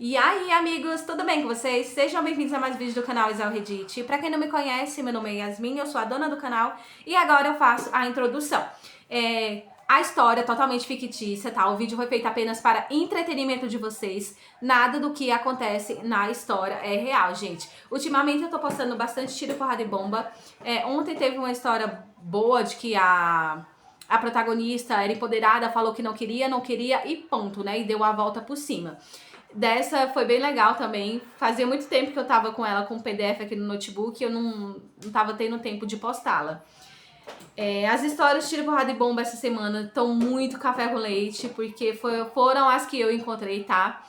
E aí, amigos, tudo bem com vocês? Sejam bem-vindos a mais vídeos do canal Isel Reddit. Pra quem não me conhece, meu nome é Yasmin, eu sou a dona do canal e agora eu faço a introdução. A história é totalmente fictícia, tá? O vídeo foi feito apenas para entretenimento de vocês. Nada do que acontece na história é real, gente. Ultimamente eu tô postando bastante tiro, porrada e bomba. Ontem teve uma história boa de que a protagonista era empoderada, falou que não queria e ponto, né? E deu a volta por cima. Dessa foi bem legal também. Fazia muito tempo que eu tava com ela com o PDF aqui no notebook e eu não tava tendo tempo de postá-la. As histórias de tiro, porrada e bomba essa semana estão muito café com leite, porque foram as que eu encontrei, tá?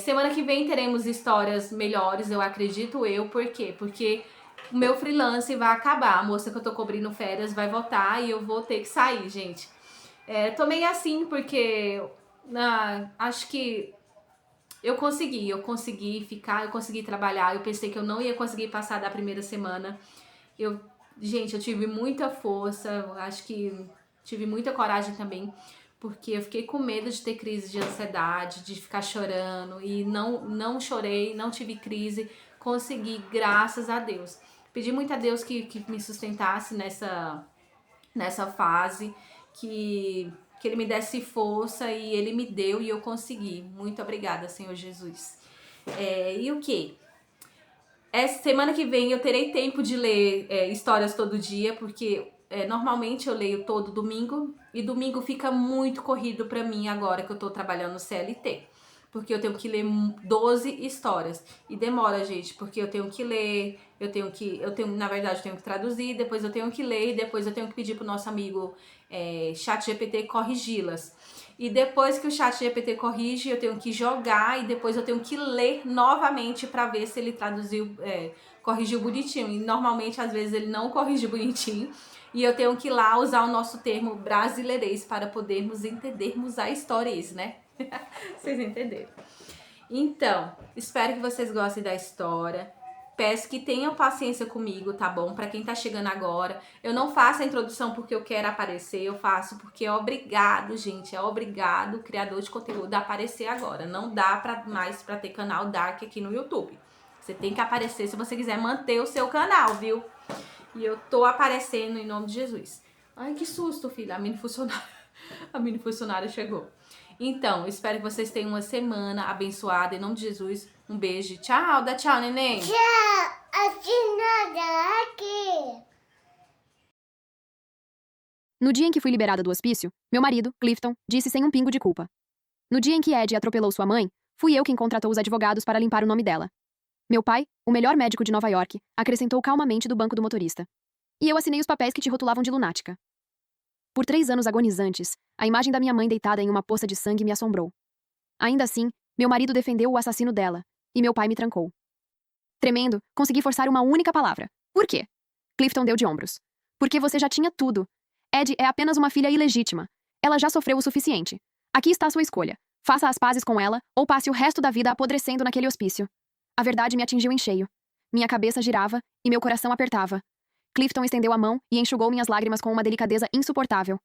Semana que vem teremos histórias melhores, eu acredito eu. Por quê? Porque o meu freelance vai acabar. A moça que eu tô cobrindo férias vai voltar e eu vou ter que sair, gente. Tô meio assim porque acho que eu consegui ficar, eu consegui trabalhar. Eu pensei que eu não ia conseguir passar da primeira semana. Gente, eu tive muita força, eu acho que tive muita coragem também, porque eu fiquei com medo de ter crise de ansiedade, de ficar chorando, e não chorei, não tive crise, consegui, graças a Deus. Pedi muito a Deus que me sustentasse nessa fase, que Ele me desse força, e Ele me deu e eu consegui. Muito obrigada, Senhor Jesus. E o que? Essa semana que vem eu terei tempo de ler histórias todo dia, porque normalmente eu leio todo domingo, e domingo fica muito corrido pra mim agora que eu tô trabalhando no CLT. Porque eu tenho que ler 12 histórias. E demora, gente, porque eu tenho que ler, na verdade, eu tenho que traduzir, depois eu tenho que ler, e depois eu tenho que pedir pro nosso amigo ChatGPT corrigi-las. E depois que o ChatGPT corrige, eu tenho que jogar e depois eu tenho que ler novamente pra ver se ele corrigiu bonitinho. E normalmente, às vezes, ele não corrige bonitinho. E eu tenho que ir lá usar o nosso termo brasileirês para podermos entendermos a história, né? Vocês entenderam. Então, espero que vocês gostem da história. Peço que tenham paciência comigo, tá bom? Pra quem tá chegando agora, eu não faço a introdução porque eu quero aparecer, eu faço porque é obrigado, gente, é obrigado o criador de conteúdo a aparecer agora. Não dá mais pra ter canal Dark aqui no YouTube. Você tem que aparecer se você quiser manter o seu canal, viu? E eu tô aparecendo em nome de Jesus. Ai, que susto, filha, a mini funcionária chegou. Então, espero que vocês tenham uma semana abençoada, em nome de Jesus. Um beijo. Tchau, dá tchau, neném. Tchau, assinada aqui. No dia em que fui liberada do hospício, meu marido, Clifton, disse sem um pingo de culpa. No dia em que Ed atropelou sua mãe, fui eu quem contratou os advogados para limpar o nome dela. Meu pai, o melhor médico de Nova York, acrescentou calmamente do banco do motorista. E eu assinei os papéis que te rotulavam de lunática. Por 3 anos agonizantes, a imagem da minha mãe deitada em uma poça de sangue me assombrou. Ainda assim, meu marido defendeu o assassino dela, e meu pai me trancou. Tremendo, consegui forçar uma única palavra. Por quê? Clifton deu de ombros. Porque você já tinha tudo. Ed é apenas uma filha ilegítima. Ela já sofreu o suficiente. Aqui está a sua escolha. Faça as pazes com ela, ou passe o resto da vida apodrecendo naquele hospício. A verdade me atingiu em cheio. Minha cabeça girava, e meu coração apertava. Clifton estendeu a mão e enxugou minhas lágrimas com uma delicadeza insuportável.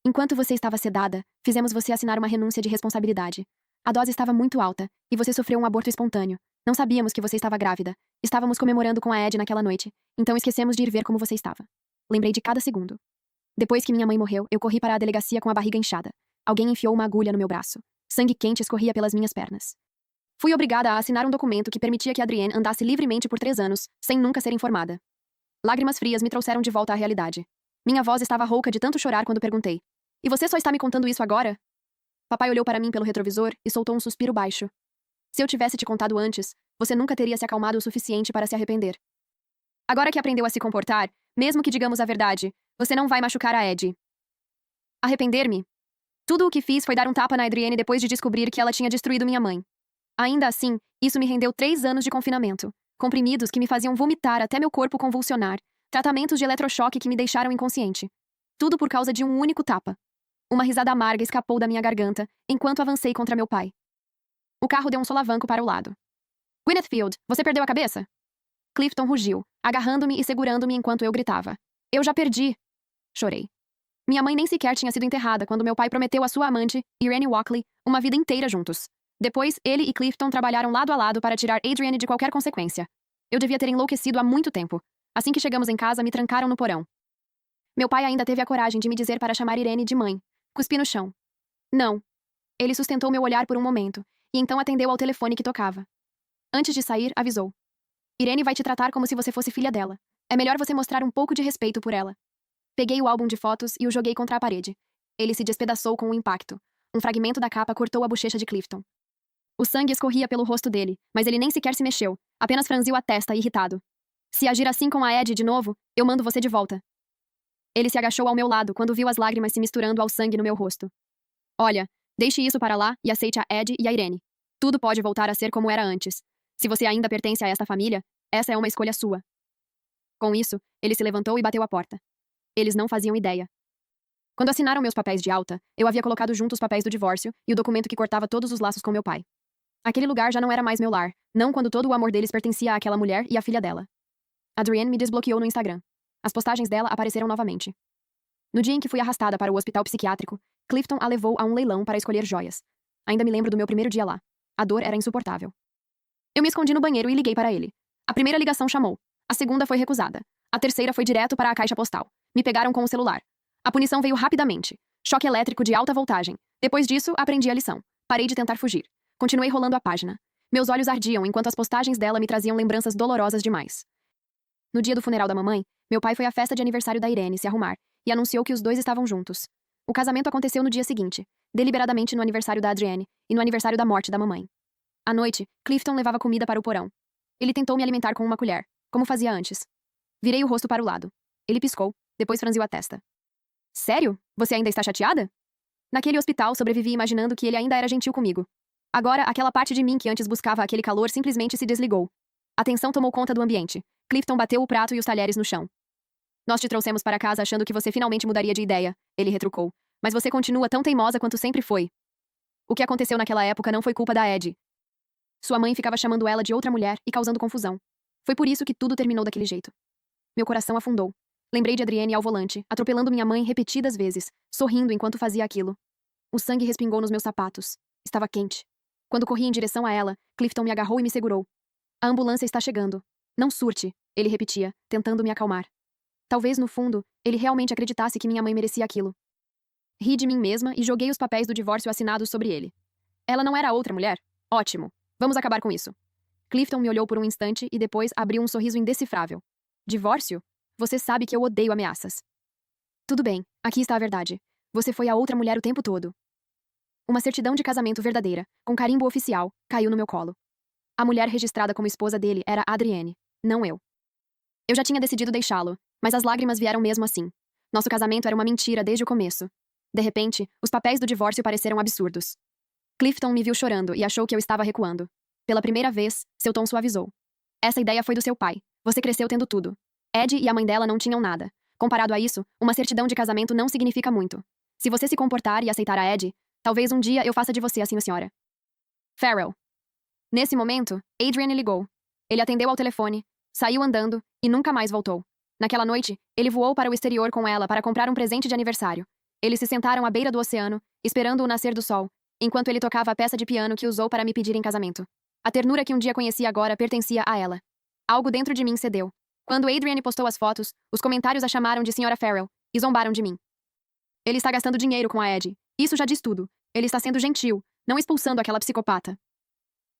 Enquanto você estava sedada, fizemos você assinar uma renúncia de responsabilidade. A dose estava muito alta, e você sofreu um aborto espontâneo. Não sabíamos que você estava grávida. Estávamos comemorando com a Ed naquela noite, então esquecemos de ir ver como você estava. Lembrei de cada segundo. Depois que minha mãe morreu, eu corri para a delegacia com a barriga inchada. Alguém enfiou uma agulha no meu braço. Sangue quente escorria pelas minhas pernas. Fui obrigada a assinar um documento que permitia que Adrienne andasse livremente por 3 anos, sem nunca ser informada. Lágrimas frias me trouxeram de volta à realidade. Minha voz estava rouca de tanto chorar quando perguntei: "E você só está me contando isso agora?" Papai olhou para mim pelo retrovisor e soltou um suspiro baixo. Se eu tivesse te contado antes, você nunca teria se acalmado o suficiente para se arrepender. Agora que aprendeu a se comportar, mesmo que digamos a verdade, você não vai machucar a Ed. Arrepender-me? Tudo o que fiz foi dar um tapa na Adrienne depois de descobrir que ela tinha destruído minha mãe. Ainda assim, isso me rendeu 3 anos de confinamento, comprimidos que me faziam vomitar até meu corpo convulsionar, tratamentos de eletrochoque que me deixaram inconsciente. Tudo por causa de um único tapa. Uma risada amarga escapou da minha garganta, enquanto avancei contra meu pai. O carro deu um solavanco para o lado. "Gwyneth Field, você perdeu a cabeça?" Clifton rugiu, agarrando-me e segurando-me enquanto eu gritava. "Eu já perdi!" Chorei. Minha mãe nem sequer tinha sido enterrada quando meu pai prometeu à sua amante, Irene Walkley, uma vida inteira juntos. Depois, ele e Clifton trabalharam lado a lado para tirar Adrienne de qualquer consequência. Eu devia ter enlouquecido há muito tempo. Assim que chegamos em casa, me trancaram no porão. Meu pai ainda teve a coragem de me dizer para chamar Irene de mãe. Cuspi no chão. Não. Ele sustentou meu olhar por um momento, e então atendeu ao telefone que tocava. Antes de sair, avisou. Irene vai te tratar como se você fosse filha dela. É melhor você mostrar um pouco de respeito por ela. Peguei o álbum de fotos e o joguei contra a parede. Ele se despedaçou com o impacto. Um fragmento da capa cortou a bochecha de Clifton. O sangue escorria pelo rosto dele, mas ele nem sequer se mexeu, apenas franziu a testa, irritado. Se agir assim com a Ed de novo, eu mando você de volta. Ele se agachou ao meu lado quando viu as lágrimas se misturando ao sangue no meu rosto. Olha, deixe isso para lá e aceite a Ed e a Irene. Tudo pode voltar a ser como era antes. Se você ainda pertence a esta família, essa é uma escolha sua. Com isso, ele se levantou e bateu a porta. Eles não faziam ideia. Quando assinaram meus papéis de alta, eu havia colocado junto os papéis do divórcio e o documento que cortava todos os laços com meu pai. Aquele lugar já não era mais meu lar, não quando todo o amor deles pertencia àquela mulher e à filha dela. Adrienne me desbloqueou no Instagram. As postagens dela apareceram novamente. No dia em que fui arrastada para o hospital psiquiátrico, Clifton a levou a um leilão para escolher joias. Ainda me lembro do meu primeiro dia lá. A dor era insuportável. Eu me escondi no banheiro e liguei para ele. A primeira ligação chamou. A segunda foi recusada. A terceira foi direto para a caixa postal. Me pegaram com o celular. A punição veio rapidamente. Choque elétrico de alta voltagem. Depois disso, aprendi a lição. Parei de tentar fugir. Continuei rolando a página. Meus olhos ardiam enquanto as postagens dela me traziam lembranças dolorosas demais. No dia do funeral da mamãe, meu pai foi à festa de aniversário da Irene se arrumar e anunciou que os dois estavam juntos. O casamento aconteceu no dia seguinte, deliberadamente no aniversário da Adrienne e no aniversário da morte da mamãe. À noite, Clifton levava comida para o porão. Ele tentou me alimentar com uma colher, como fazia antes. Virei o rosto para o lado. Ele piscou, depois franziu a testa. Sério? Você ainda está chateada? Naquele hospital, sobrevivi imaginando que ele ainda era gentil comigo. Agora, aquela parte de mim que antes buscava aquele calor simplesmente se desligou. A tensão tomou conta do ambiente. Clifton bateu o prato e os talheres no chão. Nós te trouxemos para casa achando que você finalmente mudaria de ideia, ele retrucou. Mas você continua tão teimosa quanto sempre foi. O que aconteceu naquela época não foi culpa da Ed. Sua mãe ficava chamando ela de outra mulher e causando confusão. Foi por isso que tudo terminou daquele jeito. Meu coração afundou. Lembrei de Adrienne ao volante, atropelando minha mãe repetidas vezes, sorrindo enquanto fazia aquilo. O sangue respingou nos meus sapatos. Estava quente. Quando corri em direção a ela, Clifton me agarrou e me segurou. A ambulância está chegando. Não surte, ele repetia, tentando me acalmar. Talvez, no fundo, ele realmente acreditasse que minha mãe merecia aquilo. Ri de mim mesma e joguei os papéis do divórcio assinados sobre ele. Ela não era outra mulher? Ótimo. Vamos acabar com isso. Clifton me olhou por um instante e depois abriu um sorriso indecifrável. Divórcio? Você sabe que eu odeio ameaças. Tudo bem, aqui está a verdade. Você foi a outra mulher o tempo todo. Uma certidão de casamento verdadeira, com carimbo oficial, caiu no meu colo. A mulher registrada como esposa dele era Adrienne, não eu. Eu já tinha decidido deixá-lo, mas as lágrimas vieram mesmo assim. Nosso casamento era uma mentira desde o começo. De repente, os papéis do divórcio pareceram absurdos. Clifton me viu chorando e achou que eu estava recuando. Pela primeira vez, seu tom suavizou. Essa ideia foi do seu pai. Você cresceu tendo tudo. Ed e a mãe dela não tinham nada. Comparado a isso, uma certidão de casamento não significa muito. Se você se comportar e aceitar a Ed, talvez um dia eu faça de você assim, senhora. Farrell. Nesse momento, Adrienne ligou. Ele atendeu ao telefone, saiu andando e nunca mais voltou. Naquela noite, ele voou para o exterior com ela para comprar um presente de aniversário. Eles se sentaram à beira do oceano, esperando o nascer do sol, enquanto ele tocava a peça de piano que usou para me pedir em casamento. A ternura que um dia conhecia agora pertencia a ela. Algo dentro de mim cedeu. Quando Adrienne postou as fotos, os comentários a chamaram de Sra. Farrell e zombaram de mim. Ele está gastando dinheiro com a Ed. Isso já diz tudo. Ele está sendo gentil, não expulsando aquela psicopata.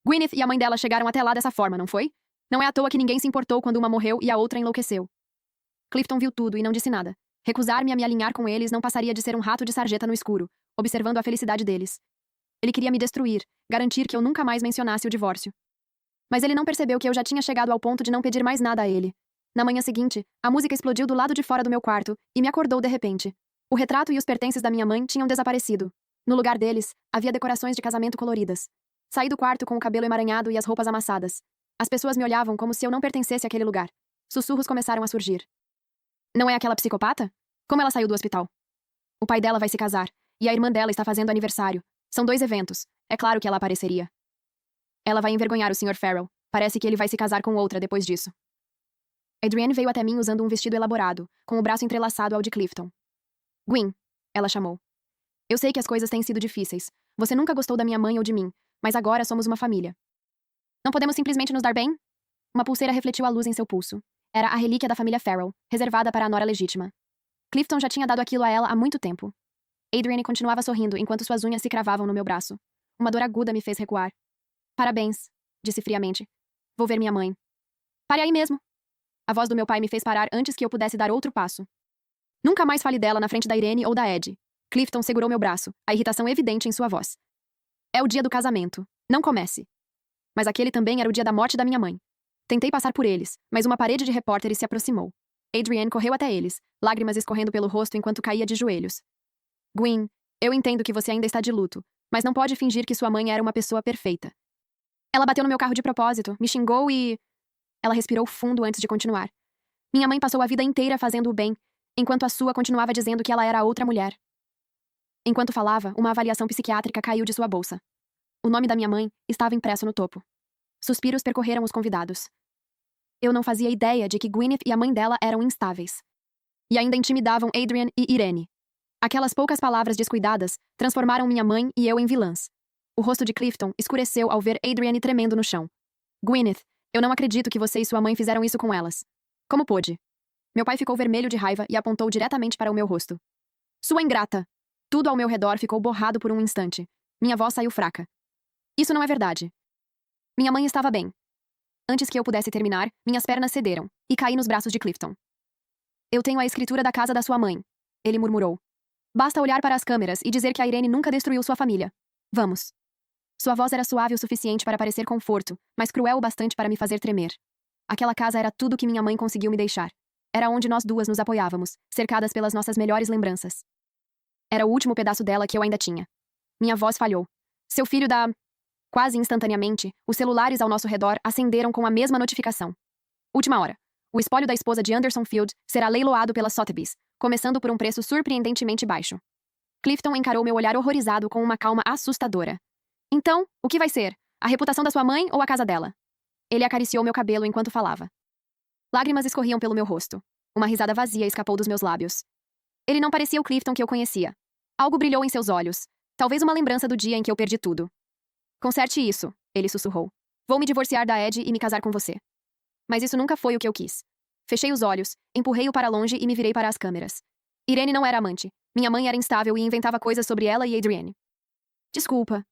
Gwyneth e a mãe dela chegaram até lá dessa forma, não foi? Não é à toa que ninguém se importou quando uma morreu e a outra enlouqueceu. Clifton viu tudo e não disse nada. Recusar-me a me alinhar com eles não passaria de ser um rato de sarjeta no escuro, observando a felicidade deles. Ele queria me destruir, garantir que eu nunca mais mencionasse o divórcio. Mas ele não percebeu que eu já tinha chegado ao ponto de não pedir mais nada a ele. Na manhã seguinte, a música explodiu do lado de fora do meu quarto e me acordou de repente. O retrato e os pertences da minha mãe tinham desaparecido. No lugar deles, havia decorações de casamento coloridas. Saí do quarto com o cabelo emaranhado e as roupas amassadas. As pessoas me olhavam como se eu não pertencesse àquele lugar. Sussurros começaram a surgir. Não é aquela psicopata? Como ela saiu do hospital? O pai dela vai se casar, e a irmã dela está fazendo aniversário. São 2 eventos. É claro que ela apareceria. Ela vai envergonhar o Sr. Farrell. Parece que ele vai se casar com outra depois disso. Adrienne veio até mim usando um vestido elaborado, com o braço entrelaçado ao de Clifton. Gwen, ela chamou. Eu sei que as coisas têm sido difíceis. Você nunca gostou da minha mãe ou de mim, Mas agora somos uma família. Não podemos simplesmente nos dar bem? Uma pulseira refletiu a luz em seu pulso. Era a relíquia da família Farrell, reservada para a nora legítima. Clifton já tinha dado aquilo a ela há muito tempo. Adrienne continuava sorrindo enquanto suas unhas se cravavam no meu braço. Uma dor aguda me fez recuar. Parabéns, disse friamente. Vou ver minha mãe. Pare aí mesmo. A voz do meu pai me fez parar antes que eu pudesse dar outro passo. Nunca mais fale dela na frente da Irene ou da Ed. Clifton segurou meu braço, a irritação evidente em sua voz. É o dia do casamento. Não comece. Mas aquele também era o dia da morte da minha mãe. Tentei passar por eles, mas uma parede de repórteres se aproximou. Adrienne correu até eles, lágrimas escorrendo pelo rosto enquanto caía de joelhos. Gwen, eu entendo que você ainda está de luto, mas não pode fingir que sua mãe era uma pessoa perfeita. Ela bateu no meu carro de propósito, me xingou e... Ela respirou fundo antes de continuar. Minha mãe passou a vida inteira fazendo o bem, enquanto a sua continuava dizendo que ela era outra mulher. Enquanto falava, uma avaliação psiquiátrica caiu de sua bolsa. O nome da minha mãe estava impresso no topo. Suspiros percorreram os convidados. Eu não fazia ideia de que Gwyneth e a mãe dela eram instáveis. E ainda intimidavam Adrienne e Irene. Aquelas poucas palavras descuidadas transformaram minha mãe e eu em vilãs. O rosto de Clifton escureceu ao ver Adrienne tremendo no chão. Gwyneth, eu não acredito que você e sua mãe fizeram isso com elas. Como pôde? Meu pai ficou vermelho de raiva e apontou diretamente para o meu rosto. Sua ingrata! Tudo ao meu redor ficou borrado por um instante. Minha voz saiu fraca. Isso não é verdade. Minha mãe estava bem. Antes que eu pudesse terminar, minhas pernas cederam, e caí nos braços de Clifton. Eu tenho a escritura da casa da sua mãe, ele murmurou. Basta olhar para as câmeras e dizer que a Irene nunca destruiu sua família. Vamos. Sua voz era suave o suficiente para parecer conforto, mas cruel o bastante para me fazer tremer. Aquela casa era tudo que minha mãe conseguiu me deixar. Era onde nós duas nos apoiávamos, cercadas pelas nossas melhores lembranças. Era o último pedaço dela que eu ainda tinha. Minha voz falhou. Seu filho da... Quase instantaneamente, os celulares ao nosso redor acenderam com a mesma notificação. Última hora. O espólio da esposa de Anderson Field será leiloado pela Sotheby's, começando por um preço surpreendentemente baixo. Clifton encarou meu olhar horrorizado com uma calma assustadora. Então, o que vai ser? A reputação da sua mãe ou a casa dela? Ele acariciou meu cabelo enquanto falava. Lágrimas escorriam pelo meu rosto. Uma risada vazia escapou dos meus lábios. Ele não parecia o Clifton que eu conhecia. Algo brilhou em seus olhos. Talvez uma lembrança do dia em que eu perdi tudo. Conserte isso, ele sussurrou. Vou me divorciar da Ed e me casar com você. Mas isso nunca foi o que eu quis. Fechei os olhos, empurrei-o para longe e me virei para as câmeras. Irene não era amante. Minha mãe era instável e inventava coisas sobre ela e Adrienne. Desculpa.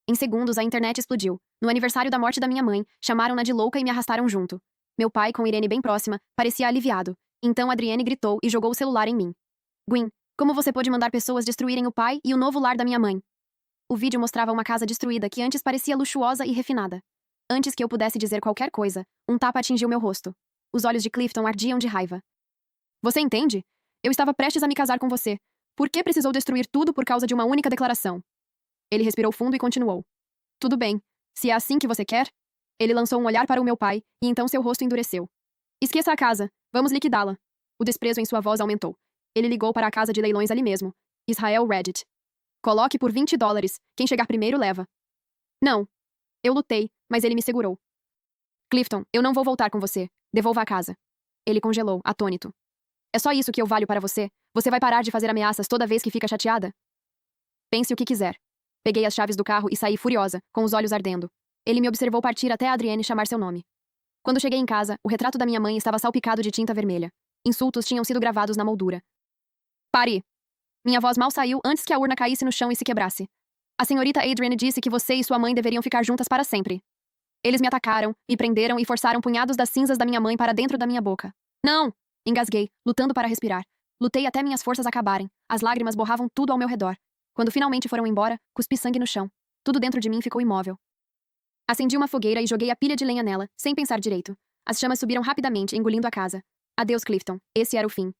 Em segundos, a internet explodiu. No aniversário da morte da minha mãe, chamaram-na de louca e me arrastaram junto. Meu pai, com Irene bem próxima, parecia aliviado. Então Adrienne gritou e jogou o celular em mim. Gwen, como você pôde mandar pessoas destruírem o pai e o novo lar da minha mãe? O vídeo mostrava uma casa destruída que antes parecia luxuosa e refinada. Antes que eu pudesse dizer qualquer coisa, um tapa atingiu meu rosto. Os olhos de Clifton ardiam de raiva. Você entende? Eu estava prestes a me casar com você. Por que precisou destruir tudo por causa de uma única declaração? Ele respirou fundo e continuou. Tudo bem. Se é assim que você quer? Ele lançou um olhar para o meu pai, e então seu rosto endureceu. Esqueça a casa. Vamos liquidá-la. O desprezo em sua voz aumentou. Ele ligou para a casa de leilões ali mesmo. Israel Reddit. Coloque por $20. Quem chegar primeiro leva. Não. Eu lutei, mas ele me segurou. Clifton, eu não vou voltar com você. Devolva a casa. Ele congelou, atônito. É só isso que eu valho para você? Você vai parar de fazer ameaças toda vez que fica chateada? Pense o que quiser. Peguei as chaves do carro e saí furiosa, com os olhos ardendo. Ele me observou partir até a Adrienne chamar seu nome. Quando cheguei em casa, o retrato da minha mãe estava salpicado de tinta vermelha. Insultos tinham sido gravados na moldura. Pare! Minha voz mal saiu antes que a urna caísse no chão e se quebrasse. A senhorita Adrienne disse que você e sua mãe deveriam ficar juntas para sempre. Eles me atacaram, me prenderam e forçaram punhados das cinzas da minha mãe para dentro da minha boca. Não! Engasguei, lutando para respirar. Lutei até minhas forças acabarem. As lágrimas borravam tudo ao meu redor. Quando finalmente foram embora, cuspi sangue no chão. Tudo dentro de mim ficou imóvel. Acendi uma fogueira e joguei a pilha de lenha nela, sem pensar direito. As chamas subiram rapidamente, engolindo a casa. Adeus, Clifton. Esse era o fim.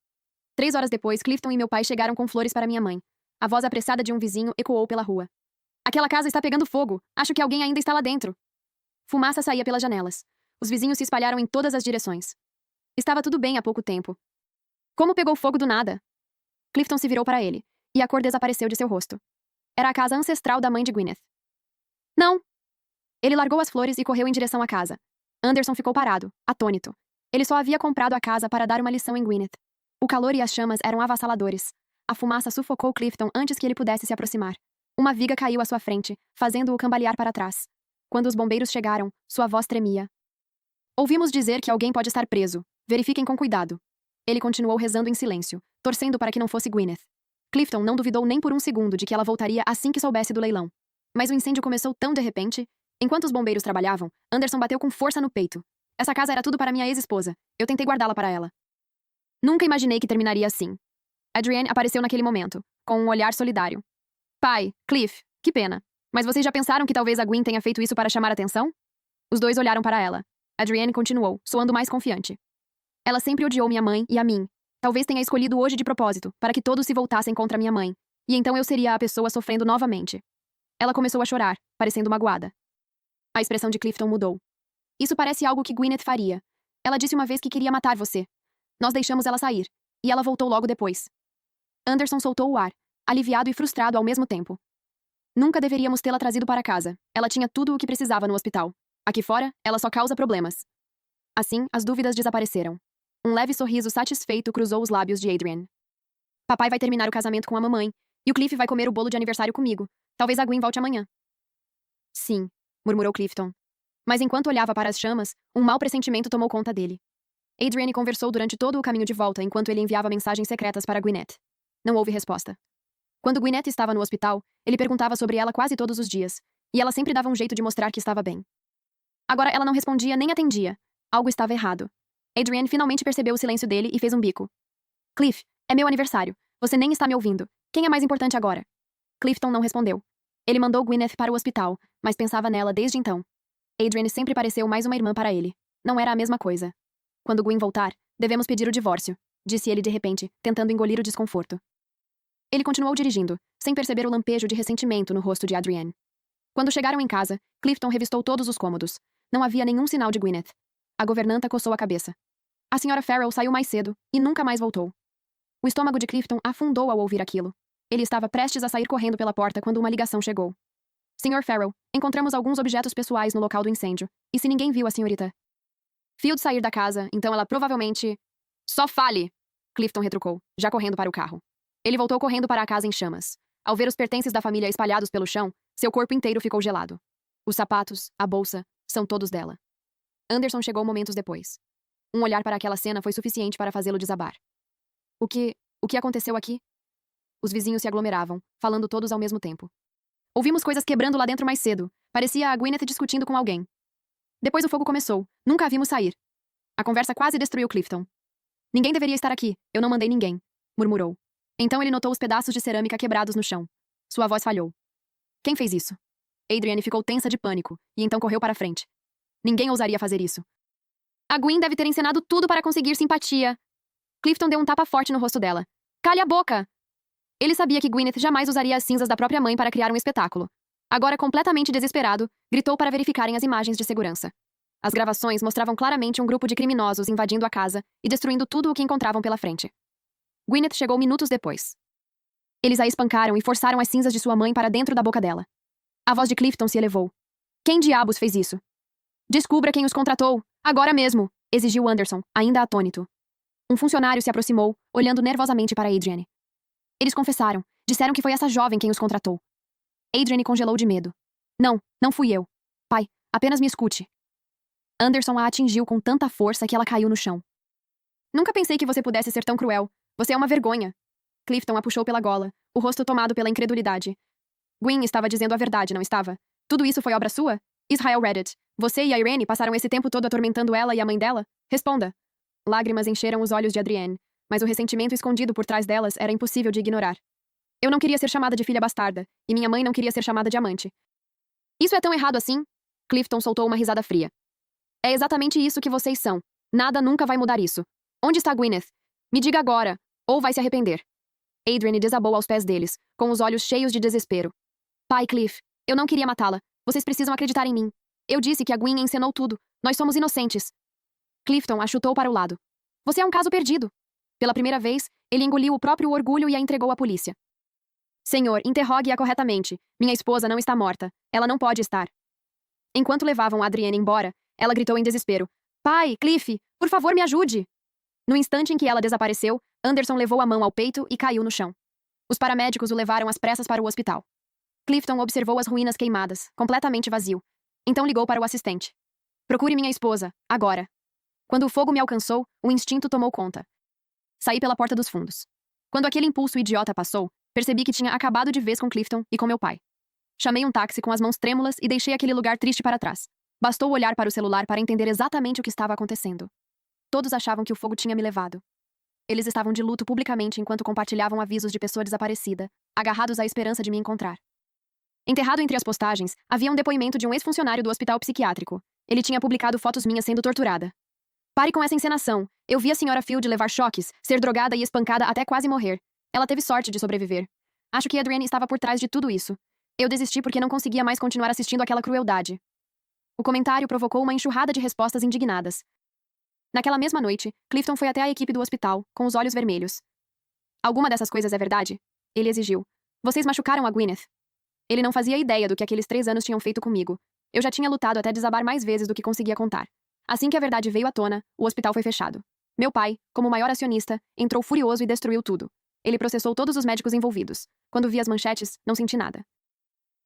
3 horas depois, Clifton e meu pai chegaram com flores para minha mãe. A voz apressada de um vizinho ecoou pela rua. Aquela casa está pegando fogo. Acho que alguém ainda está lá dentro. Fumaça saía pelas janelas. Os vizinhos se espalharam em todas as direções. Estava tudo bem há pouco tempo. Como pegou fogo do nada? Clifton se virou para ele, e a cor desapareceu de seu rosto. Era a casa ancestral da mãe de Gwyneth. Não! Ele largou as flores e correu em direção à casa. Anderson ficou parado, atônito. Ele só havia comprado a casa para dar uma lição em Gwyneth. O calor e as chamas eram avassaladores. A fumaça sufocou Clifton antes que ele pudesse se aproximar. Uma viga caiu à sua frente, fazendo-o cambalear para trás. Quando os bombeiros chegaram, sua voz tremia. Ouvimos dizer que alguém pode estar preso. Verifiquem com cuidado. Ele continuou rezando em silêncio, torcendo para que não fosse Gwyneth. Clifton não duvidou nem por um segundo de que ela voltaria assim que soubesse do leilão. Mas o incêndio começou tão de repente. Enquanto os bombeiros trabalhavam, Anderson bateu com força no peito. Essa casa era tudo para minha ex-esposa. Eu tentei guardá-la para ela. Nunca imaginei que terminaria assim. Adrienne apareceu naquele momento, com um olhar solidário. Pai, Cliff, que pena. Mas vocês já pensaram que talvez a Gwen tenha feito isso para chamar atenção? Os dois olharam para ela. Adrienne continuou, soando mais confiante. Ela sempre odiou minha mãe e a mim. Talvez tenha escolhido hoje de propósito, para que todos se voltassem contra minha mãe. E então eu seria a pessoa sofrendo novamente. Ela começou a chorar, parecendo magoada. A expressão de Clifton mudou. Isso parece algo que Gwyneth faria. Ela disse uma vez que queria matar você. Nós deixamos ela sair. E ela voltou logo depois. Anderson soltou o ar, aliviado e frustrado ao mesmo tempo. Nunca deveríamos tê-la trazido para casa. Ela tinha tudo o que precisava no hospital. Aqui fora, ela só causa problemas. Assim, as dúvidas desapareceram. Um leve sorriso satisfeito cruzou os lábios de Adrienne. Papai vai terminar o casamento com a mamãe, e o Cliff vai comer o bolo de aniversário comigo. Talvez a Gwen volte amanhã. Sim, murmurou Clifton. Mas enquanto olhava para as chamas, um mau pressentimento tomou conta dele. Adrienne conversou durante todo o caminho de volta enquanto ele enviava mensagens secretas para Gwyneth. Não houve resposta. Quando Gwyneth estava no hospital, ele perguntava sobre ela quase todos os dias, e ela sempre dava um jeito de mostrar que estava bem. Agora ela não respondia nem atendia. Algo estava errado. Adrienne finalmente percebeu o silêncio dele e fez um bico. Cliff, é meu aniversário. Você nem está me ouvindo. Quem é mais importante agora? Clifton não respondeu. Ele mandou Gwyneth para o hospital, mas pensava nela desde então. Adrienne sempre pareceu mais uma irmã para ele. Não era a mesma coisa. Quando Gwen voltar, devemos pedir o divórcio, disse ele de repente, tentando engolir o desconforto. Ele continuou dirigindo, sem perceber o lampejo de ressentimento no rosto de Adrienne. Quando chegaram em casa, Clifton revistou todos os cômodos. Não havia nenhum sinal de Gwyneth. A governanta coçou a cabeça. A senhora Farrell saiu mais cedo e nunca mais voltou. O estômago de Clifton afundou ao ouvir aquilo. Ele estava prestes a sair correndo pela porta quando uma ligação chegou. Sr. Farrell, encontramos alguns objetos pessoais no local do incêndio. E se ninguém viu a senhorita Field sair da casa, então ela provavelmente... Só fale! Clifton retrucou, já correndo para o carro. Ele voltou correndo para a casa em chamas. Ao ver os pertences da família espalhados pelo chão, seu corpo inteiro ficou gelado. Os sapatos, a bolsa, são todos dela. Anderson chegou momentos depois. Um olhar para aquela cena foi suficiente para fazê-lo desabar. O que aconteceu aqui? Os vizinhos se aglomeravam, falando todos ao mesmo tempo. Ouvimos coisas quebrando lá dentro mais cedo. Parecia a Gwyneth discutindo com alguém. Depois o fogo começou. Nunca a vimos sair. A conversa quase destruiu Clifton. Ninguém deveria estar aqui. Eu não mandei ninguém, murmurou. Então ele notou os pedaços de cerâmica quebrados no chão. Sua voz falhou. Quem fez isso? Adrienne ficou tensa de pânico, e então correu para frente. Ninguém ousaria fazer isso. A Gwen deve ter encenado tudo para conseguir simpatia. Clifton deu um tapa forte no rosto dela. Cale a boca! Ele sabia que Gwyneth jamais usaria as cinzas da própria mãe para criar um espetáculo. Agora, completamente desesperado, gritou para verificarem as imagens de segurança. As gravações mostravam claramente um grupo de criminosos invadindo a casa e destruindo tudo o que encontravam pela frente. Gwyneth chegou minutos depois. Eles a espancaram e forçaram as cinzas de sua mãe para dentro da boca dela. A voz de Clifton se elevou. Quem diabos fez isso? Descubra quem os contratou, agora mesmo, exigiu Anderson, ainda atônito. Um funcionário se aproximou, olhando nervosamente para Adrienne. Eles confessaram, disseram que foi essa jovem quem os contratou. Adrienne congelou de medo. Não fui eu. Pai, apenas me escute. Anderson a atingiu com tanta força que ela caiu no chão. Nunca pensei que você pudesse ser tão cruel. Você é uma vergonha. Clifton a puxou pela gola, o rosto tomado pela incredulidade. Gwen estava dizendo a verdade, não estava? Tudo isso foi obra sua? Israel Reddit, você e a Irene passaram esse tempo todo atormentando ela e a mãe dela? Responda. Lágrimas encheram os olhos de Adrienne, mas o ressentimento escondido por trás delas era impossível de ignorar. Eu não queria ser chamada de filha bastarda, e minha mãe não queria ser chamada de amante. Isso é tão errado assim? Clifton soltou uma risada fria. É exatamente isso que vocês são. Nada nunca vai mudar isso. Onde está Gwyneth? Me diga agora, ou vai se arrepender. Adrienne desabou aos pés deles, com os olhos cheios de desespero. Pai, Cliff, eu não queria matá-la. Vocês precisam acreditar em mim. Eu disse que a Gwen encenou tudo. Nós somos inocentes. Clifton a chutou para o lado. Você é um caso perdido. Pela primeira vez, ele engoliu o próprio orgulho e a entregou à polícia. Senhor, interrogue-a corretamente. Minha esposa não está morta. Ela não pode estar. Enquanto levavam Adrienne embora, ela gritou em desespero. Pai, Cliff, por favor me ajude. No instante em que ela desapareceu, Anderson levou a mão ao peito e caiu no chão. Os paramédicos o levaram às pressas para o hospital. Clifton observou as ruínas queimadas, completamente vazio. Então ligou para o assistente. Procure minha esposa, agora. Quando o fogo me alcançou, o instinto tomou conta. Saí pela porta dos fundos. Quando aquele impulso idiota passou, percebi que tinha acabado de vez com Clifton e com meu pai. Chamei um táxi com as mãos trêmulas e deixei aquele lugar triste para trás. Bastou olhar para o celular para entender exatamente o que estava acontecendo. Todos achavam que o fogo tinha me levado. Eles estavam de luto publicamente enquanto compartilhavam avisos de pessoa desaparecida, agarrados à esperança de me encontrar. Enterrado entre as postagens, havia um depoimento de um ex-funcionário do hospital psiquiátrico. Ele tinha publicado fotos minhas sendo torturada. Pare com essa encenação. Eu vi a Sra. Field levar choques, ser drogada e espancada até quase morrer. Ela teve sorte de sobreviver. Acho que Adrienne estava por trás de tudo isso. Eu desisti porque não conseguia mais continuar assistindo aquela crueldade. O comentário provocou uma enxurrada de respostas indignadas. Naquela mesma noite, Clifton foi até a equipe do hospital, com os olhos vermelhos. Alguma dessas coisas é verdade? Ele exigiu. Vocês machucaram a Gwyneth. Ele não fazia ideia do que aqueles 3 anos tinham feito comigo. Eu já tinha lutado até desabar mais vezes do que conseguia contar. Assim que a verdade veio à tona, o hospital foi fechado. Meu pai, como o maior acionista, entrou furioso e destruiu tudo. Ele processou todos os médicos envolvidos. Quando vi as manchetes, não senti nada.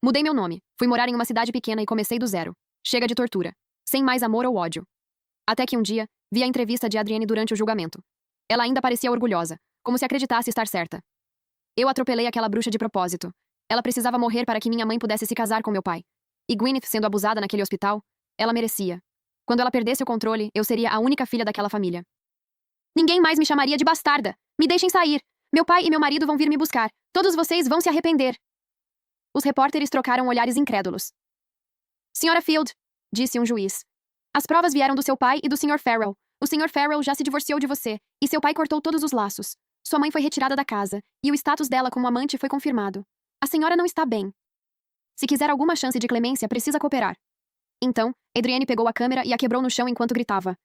Mudei meu nome, fui morar em uma cidade pequena e comecei do zero. Chega de tortura. Sem mais amor ou ódio. Até que um dia, vi a entrevista de Adrienne durante o julgamento. Ela ainda parecia orgulhosa, como se acreditasse estar certa. Eu atropelei aquela bruxa de propósito. Ela precisava morrer para que minha mãe pudesse se casar com meu pai. E Gwyneth sendo abusada naquele hospital, ela merecia. Quando ela perdesse o controle, eu seria a única filha daquela família. Ninguém mais me chamaria de bastarda. Me deixem sair. Meu pai e meu marido vão vir me buscar. Todos vocês vão se arrepender. Os repórteres trocaram olhares incrédulos. Sra. Field, disse um juiz. As provas vieram do seu pai e do Sr. Farrell. O Sr. Farrell já se divorciou de você, e seu pai cortou todos os laços. Sua mãe foi retirada da casa, e o status dela como amante foi confirmado. A senhora não está bem. Se quiser alguma chance de clemência, precisa cooperar. Então, Adrienne pegou a câmera e a quebrou no chão enquanto gritava.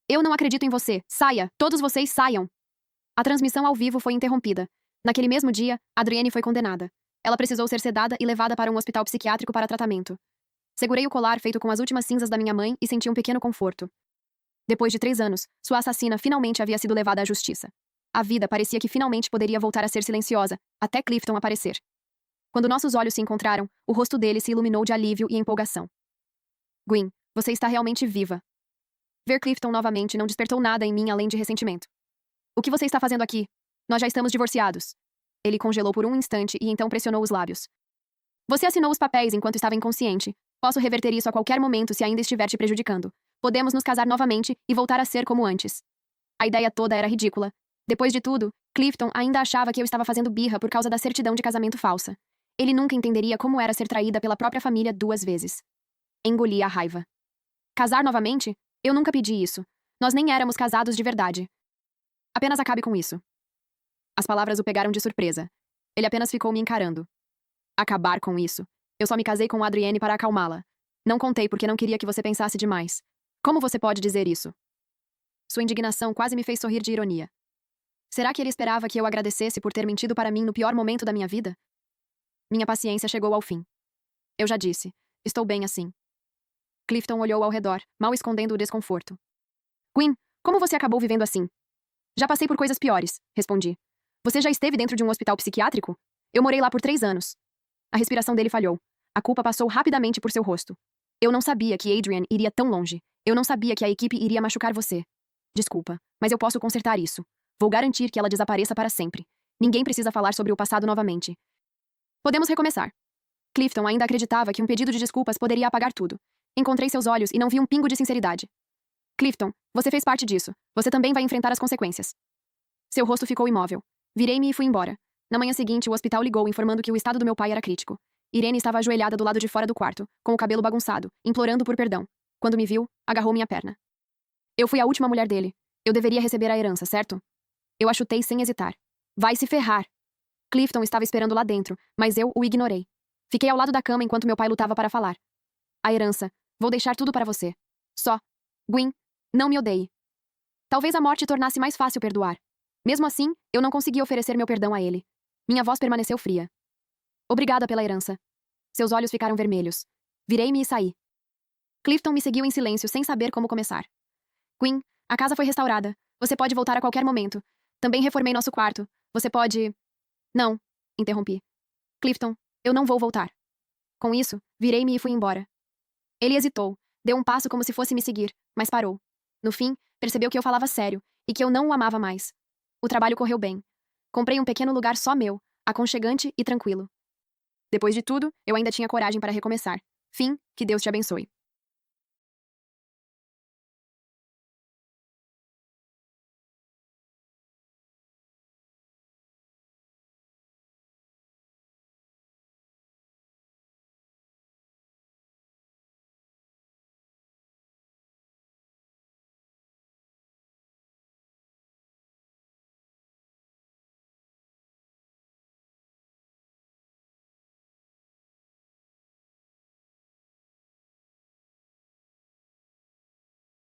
Eu não acredito em você. Saia. Todos vocês saiam. A transmissão ao vivo foi interrompida. Naquele mesmo dia, Adrienne foi condenada. Ela precisou ser sedada e levada para um hospital psiquiátrico para tratamento. Segurei o colar feito com as últimas cinzas da minha mãe e senti um pequeno conforto. Depois de 3 anos, sua assassina finalmente havia sido levada à justiça. A vida parecia que finalmente poderia voltar a ser silenciosa, até Clifton aparecer. Quando nossos olhos se encontraram, o rosto dele se iluminou de alívio e empolgação. Gwyn, você está realmente viva. Ver Clifton novamente não despertou nada em mim além de ressentimento. O que você está fazendo aqui? Nós já estamos divorciados. Ele congelou por um instante e então pressionou os lábios. Você assinou os papéis enquanto estava inconsciente. Posso reverter isso a qualquer momento se ainda estiver te prejudicando. Podemos nos casar novamente e voltar a ser como antes. A ideia toda era ridícula. Depois de tudo, Clifton ainda achava que eu estava fazendo birra por causa da certidão de casamento falsa. Ele nunca entenderia como era ser traída pela própria família 2 vezes. Engoli a raiva. Casar novamente? Eu nunca pedi isso. Nós nem éramos casados de verdade. Apenas acabe com isso. As palavras o pegaram de surpresa. Ele apenas ficou me encarando. Acabar com isso. Eu só me casei com Adrienne para acalmá-la. Não contei porque não queria que você pensasse demais. Como você pode dizer isso? Sua indignação quase me fez sorrir de ironia. Será que ele esperava que eu agradecesse por ter mentido para mim no pior momento da minha vida? Minha paciência chegou ao fim. Eu já disse. Estou bem assim. Clifton olhou ao redor, mal escondendo o desconforto. Gwyn, como você acabou vivendo assim? Já passei por coisas piores, respondi. Você já esteve dentro de um hospital psiquiátrico? Eu morei lá por 3 anos. A respiração dele falhou. A culpa passou rapidamente por seu rosto. Eu não sabia que Adrienne iria tão longe. Eu não sabia que a equipe iria machucar você. Desculpa, mas eu posso consertar isso. Vou garantir que ela desapareça para sempre. Ninguém precisa falar sobre o passado novamente. Podemos recomeçar. Clifton ainda acreditava que um pedido de desculpas poderia apagar tudo. Encontrei seus olhos e não vi um pingo de sinceridade. Clifton, você fez parte disso. Você também vai enfrentar as consequências. Seu rosto ficou imóvel. Virei-me e fui embora. Na manhã seguinte, o hospital ligou informando que o estado do meu pai era crítico. Irene estava ajoelhada do lado de fora do quarto, com o cabelo bagunçado, implorando por perdão. Quando me viu, agarrou minha perna. Eu fui a última mulher dele. Eu deveria receber a herança, certo? Eu a chutei sem hesitar. Vai se ferrar! Clifton estava esperando lá dentro, mas eu o ignorei. Fiquei ao lado da cama enquanto meu pai lutava para falar. A herança. Vou deixar tudo para você. Só. Gwyn, não me odeie. Talvez a morte tornasse mais fácil perdoar. Mesmo assim, eu não consegui oferecer meu perdão a ele. Minha voz permaneceu fria. Obrigada pela herança. Seus olhos ficaram vermelhos. Virei-me e saí. Clifton me seguiu em silêncio sem saber como começar. Gwyn, a casa foi restaurada. Você pode voltar a qualquer momento. Também reformei nosso quarto. Você pode... Não, interrompi. Clifton, eu não vou voltar. Com isso, virei-me e fui embora. Ele hesitou, deu um passo como se fosse me seguir, mas parou. No fim, percebeu que eu falava sério e que eu não o amava mais. O trabalho correu bem. Comprei um pequeno lugar só meu, aconchegante e tranquilo. Depois de tudo, eu ainda tinha coragem para recomeçar. Fim, que Deus te abençoe.